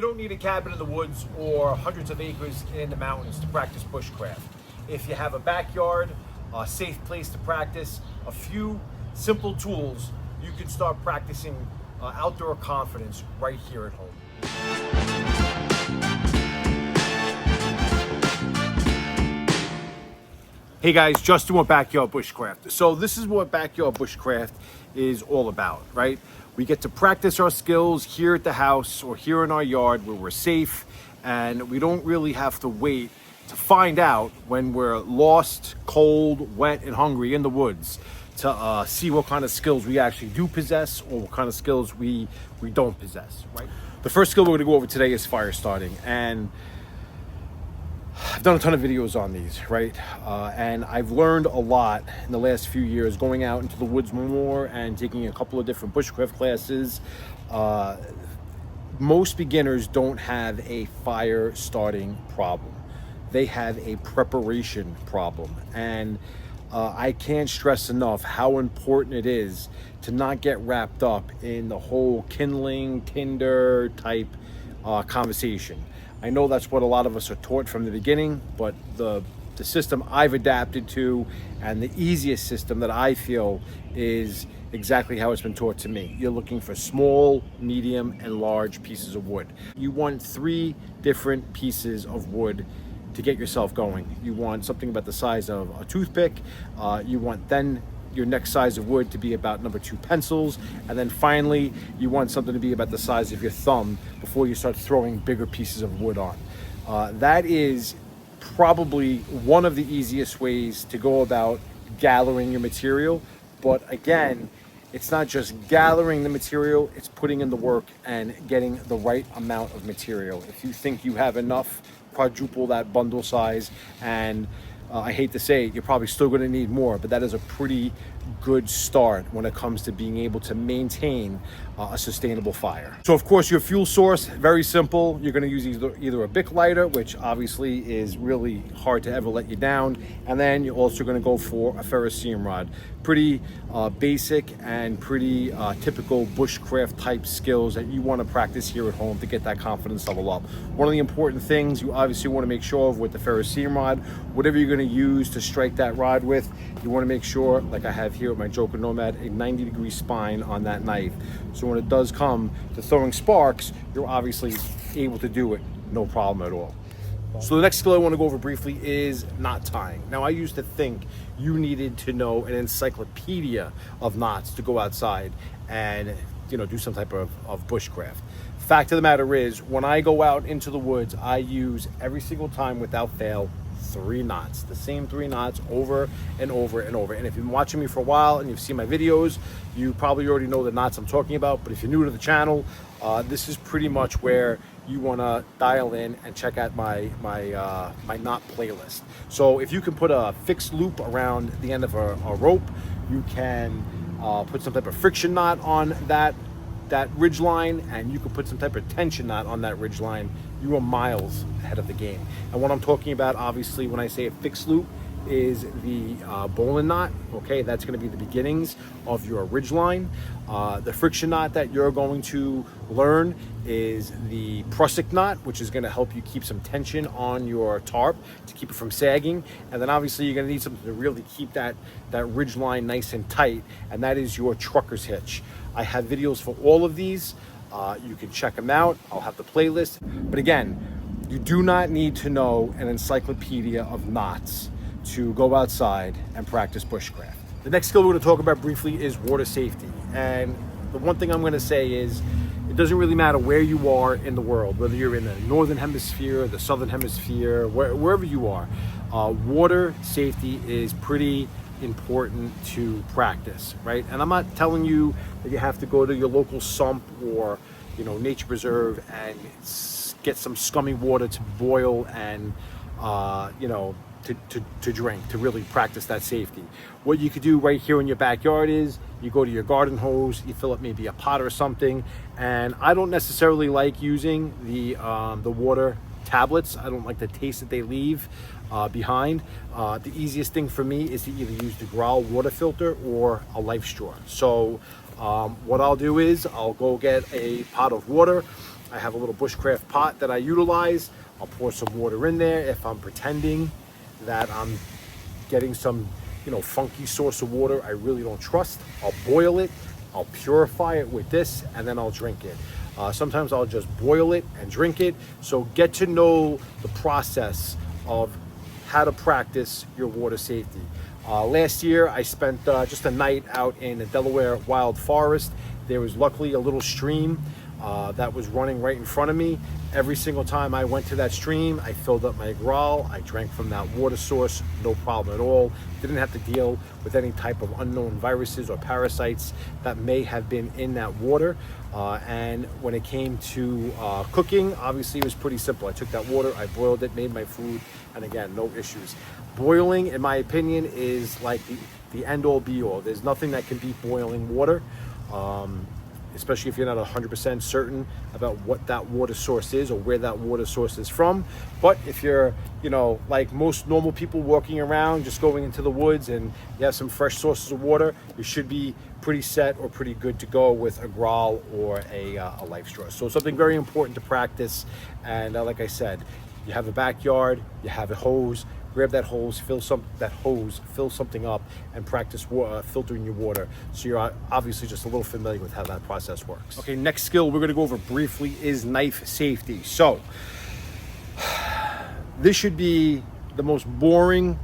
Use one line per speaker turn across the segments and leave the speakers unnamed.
don't need a cabin in the woods or hundreds of acres in the mountains to practice bushcraft. If you have a backyard, a safe place to practice, a few simple tools, you can start practicing outdoor confidence right here at home. Hey guys, Justin with Backyard Bushcraft. So this is what Backyard Bushcraft is all about, right? We get to practice our skills here at the house or here in our yard where we're safe, and we don't really have to wait to find out when we're lost, cold, wet, and hungry in the woods to see what kind of skills we actually do possess or what kind of skills we don't possess, right? The first skill we're going to go over today is fire starting, and I've done a ton of videos on these, right? And I've learned a lot in the last few years going out into the woods more and taking a couple of different bushcraft classes. Most beginners don't have a fire starting problem. They have a preparation problem. And I can't stress enough how important it is to not get wrapped up in the whole kindling, tinder type conversation. I know that's what a lot of us are taught from the beginning, but the system I've adapted to and the easiest system that I feel is exactly how it's been taught to me. You're looking for small, medium, and large pieces of wood. You want 3 different pieces of wood to get yourself going. You want something about the size of a toothpick. You want then your next size of wood to be about number 2 pencils, and then finally you want something to be about the size of your thumb before you start throwing bigger pieces of wood on. That is probably one of the easiest ways to go about gathering your material, but again, it's not just gathering the material, it's putting in the work and getting the right amount of material. If you think you have enough, quadruple that bundle size, and I hate to say it, you're probably still going to need more, but that is a pretty good start when it comes to being able to maintain a sustainable fire. So of course your fuel source, very simple. You're going to use either a Bic lighter, which obviously is really hard to ever let you down, and then you're also going to go for a ferrocerium rod. Pretty basic and pretty typical bushcraft type skills that you want to practice here at home to get that confidence level up. One of the important things you obviously want to make sure of with the ferrocerium rod, whatever you're going to use to strike that rod with, you want to make sure, like I have here with my Joker Nomad, a 90-degree spine on that knife. So when it does come to throwing sparks, you're obviously able to do it, no problem at all. So the next skill I want to go over briefly is knot tying. Now I used to think you needed to know an encyclopedia of knots to go outside and do some type of bushcraft. Fact of the matter is, when I go out into the woods, I use every single time without fail 3 knots, the same 3 knots over and over and over. And if you've been watching me for a while and you've seen my videos, you probably already know the knots I'm talking about. But if you're new to the channel, this is pretty much where you want to dial in and check out my knot playlist. So if you can put a fixed loop around the end of a rope, you can put some type of friction knot on that ridge line, and you can put some type of tension knot on that ridge line. You are miles ahead of the game. And what I'm talking about, obviously, when I say a fixed loop, is the bowline knot. Okay, that's going to be the beginnings of your ridge line. The friction knot that you're going to learn is the prusik knot, which is going to help you keep some tension on your tarp to keep it from sagging. And then obviously you're going to need something to really keep that ridge line nice and tight, and that is your trucker's hitch. I have videos for all of these. You can check them out. I'll have the playlist. But again, you do not need to know an encyclopedia of knots to go outside and practice bushcraft. The next skill we're going to talk about briefly is water safety. And the one thing I'm going to say is, it doesn't really matter where you are in the world, whether you're in the northern hemisphere, the southern hemisphere, wherever you are, water safety is pretty important to practice, right? And I'm not telling you that you have to go to your local sump or nature preserve and get some scummy water to boil and to drink, to really practice that safety. What you could do right here in your backyard is you go to your garden hose, you fill up maybe a pot or something. And I don't necessarily like using the water tablets. I don't like the taste that they leave behind. The easiest thing for me is to either use the Growl water filter or a life straw. So what I'll do is I'll go get a pot of water I have a little Bushcraft pot that I utilize. I'll pour some water in there if I'm pretending that I'm getting some, funky source of water I really don't trust. I'll boil it, I'll purify it with this, and then I'll drink it. Sometimes I'll just boil it and drink it. So get to know the process of how to practice your water safety. Last year, I spent just a night out in the Delaware wild forest. There was luckily a little stream that was running right in front of me. Every single time I went to that stream, I filled up my growler. I drank from that water source, no problem at all. Didn't have to deal with any type of unknown viruses or parasites that may have been in that water. And when it came to cooking, obviously it was pretty simple. I took that water, I boiled it, made my food, and again, no issues. Boiling, in my opinion, is like the end-all be-all. There's nothing that can beat boiling water. Especially if you're not 100% certain about what that water source is or where that water source is from. But if you're, like most normal people walking around, just going into the woods and you have some fresh sources of water, you should be pretty set or pretty good to go with a growler or a life straw. So something very important to practice. And like I said, you have a backyard, you have a hose, grab that hose, fill something up, and practice filtering your water. So you're obviously just a little familiar with how that process works. Okay, next skill we're gonna go over briefly is knife safety. So this should be the most boring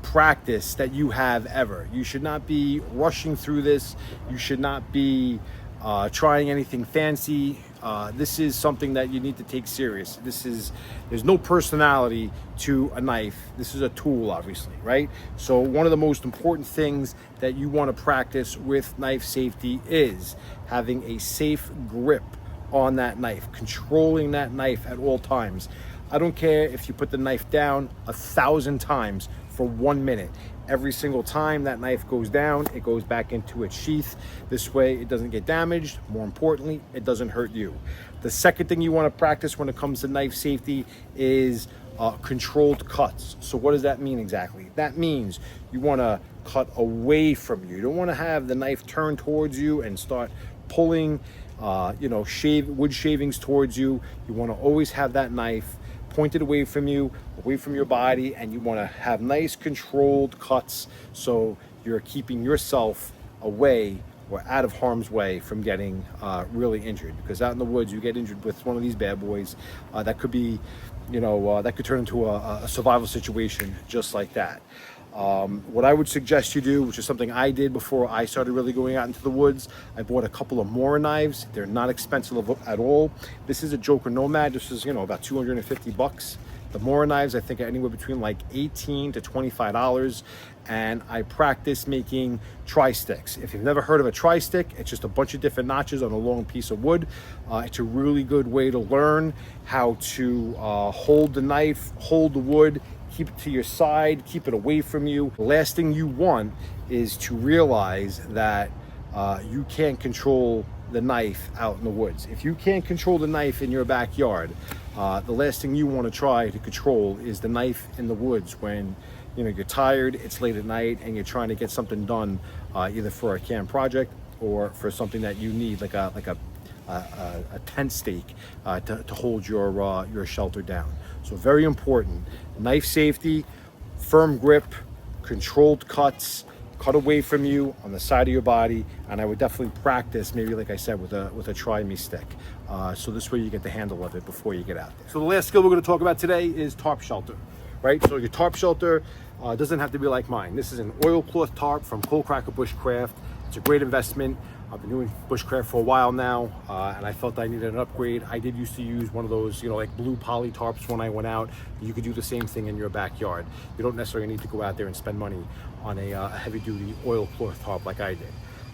practice that you have ever. You should not be rushing through this. You should not be trying anything fancy. This is something that you need to take serious. There's no personality to a knife. This is a tool, obviously, right? So one of the most important things that you want to practice with knife safety is having a safe grip on that knife, controlling that knife at all times. I don't care if you put the knife down 1,000 times for 1 minute. Every single time that knife goes down, it goes back into its sheath. This way it doesn't get damaged. More importantly, it doesn't hurt you. The second thing you want to practice when it comes to knife safety is controlled cuts. So what does that mean exactly? That means you want to cut away from you. You don't want to have the knife turn towards you and start pulling wood shavings towards you. You want to always have that knife pointed away from you, away from your body, and you want to have nice controlled cuts so you're keeping yourself away or out of harm's way from getting really injured. Because out in the woods, you get injured with one of these bad boys, that could be, that could turn into a survival situation just like that. What I would suggest you do, which is something I did before I started really going out into the woods, I bought a couple of Mora knives. They're not expensive at all. This is a Joker Nomad. This is, about 250 bucks. The Mora knives, I think, are anywhere between like $18 to $25. And I practice making tri-sticks. If you've never heard of a tri-stick, it's just a bunch of different notches on a long piece of wood. It's a really good way to learn how to hold the knife, hold the wood, keep it to your side, keep it away from you. The last thing you want is to realize that you can't control the knife out in the woods. If you can't control the knife in your backyard, the last thing you want to try to control is the knife in the woods when you're tired, it's late at night, and you're trying to get something done, either for a camp project or for something that you need, like a tent stake to hold your shelter down. So very important. Knife safety, firm grip, controlled cuts, cut away from you on the side of your body, and I would definitely practice, maybe like I said, with a try me stick. So this way you get the handle of it before you get out there. So the last skill we're going to talk about today is tarp shelter, right? So your tarp shelter doesn't have to be like mine. This is an oilcloth tarp from Cold Cracker Bushcraft. It's a great investment. I've been doing bushcraft for a while now, and I felt I needed an upgrade. I did used to use one of those, like blue poly tarps when I went out. You could do the same thing in your backyard. You don't necessarily need to go out there and spend money on a heavy-duty oilcloth tarp like I did.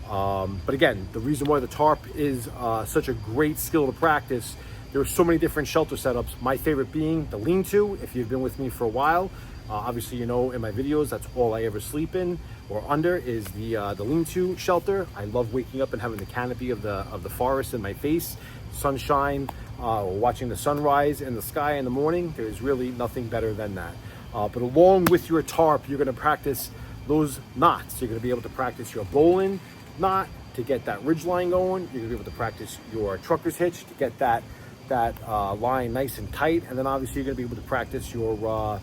But again, the reason why the tarp is such a great skill to practice, there are so many different shelter setups. My favorite being the lean-to. If you've been with me for a while, obviously in my videos, that's all I ever sleep in or under is the lean-to shelter. I love waking up and having the canopy of the forest in my face, sunshine, watching the sunrise in the sky in the morning. There's really nothing better than that. But along with your tarp, you're going to practice those knots. You're going to be able to practice your bowline knot to get that ridge line going. You're going to be able to practice your trucker's hitch to get that that line nice and tight, and then obviously you're going to be able to practice your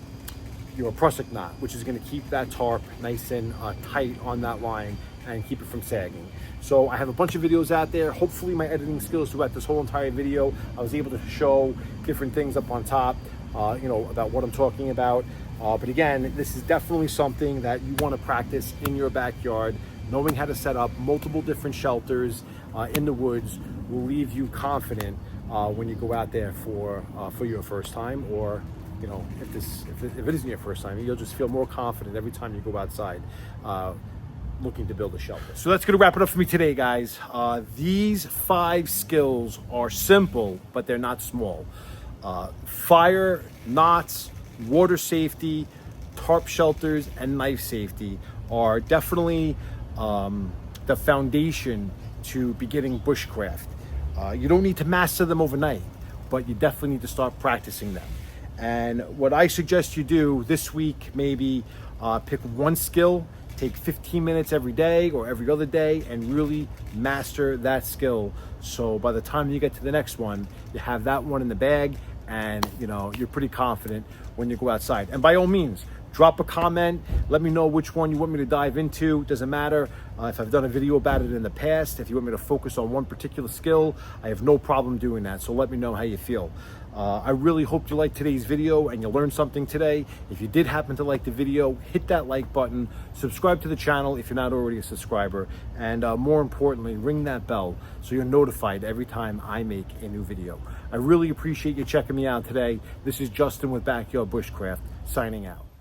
prusik knot, which is going to keep that tarp nice and tight on that line and keep it from sagging. So I have a bunch of videos out there. Hopefully my editing skills throughout this whole entire video, I was able to show different things up on top, about what I'm talking about. But again, this is definitely something that you want to practice in your backyard. Knowing how to set up multiple different shelters in the woods will leave you confident when you go out there for your first time, or if it isn't your first time, you'll just feel more confident every time you go outside looking to build a shelter. So that's gonna wrap it up for me today, guys. These 5 skills are simple, but they're not small. Fire, knots, water safety, tarp shelters, and knife safety are definitely the foundation to beginning bushcraft. You don't need to master them overnight, but you definitely need to start practicing them. And what I suggest you do this week, maybe pick one skill, take 15 minutes every day or every other day, and really master that skill. So by the time you get to the next one, you have that one in the bag, and you're pretty confident when you go outside. And by all means, drop a comment, let me know which one you want me to dive into. Doesn't matter if I've done a video about it in the past. If you want me to focus on one particular skill, I have no problem doing that. So let me know how you feel. I really hope you liked today's video and you learned something today. If you did happen to like the video, hit that like button, subscribe to the channel if you're not already a subscriber, and more importantly, ring that bell so you're notified every time I make a new video. I really appreciate you checking me out today. This is Justin with Backyard Bushcraft, signing out.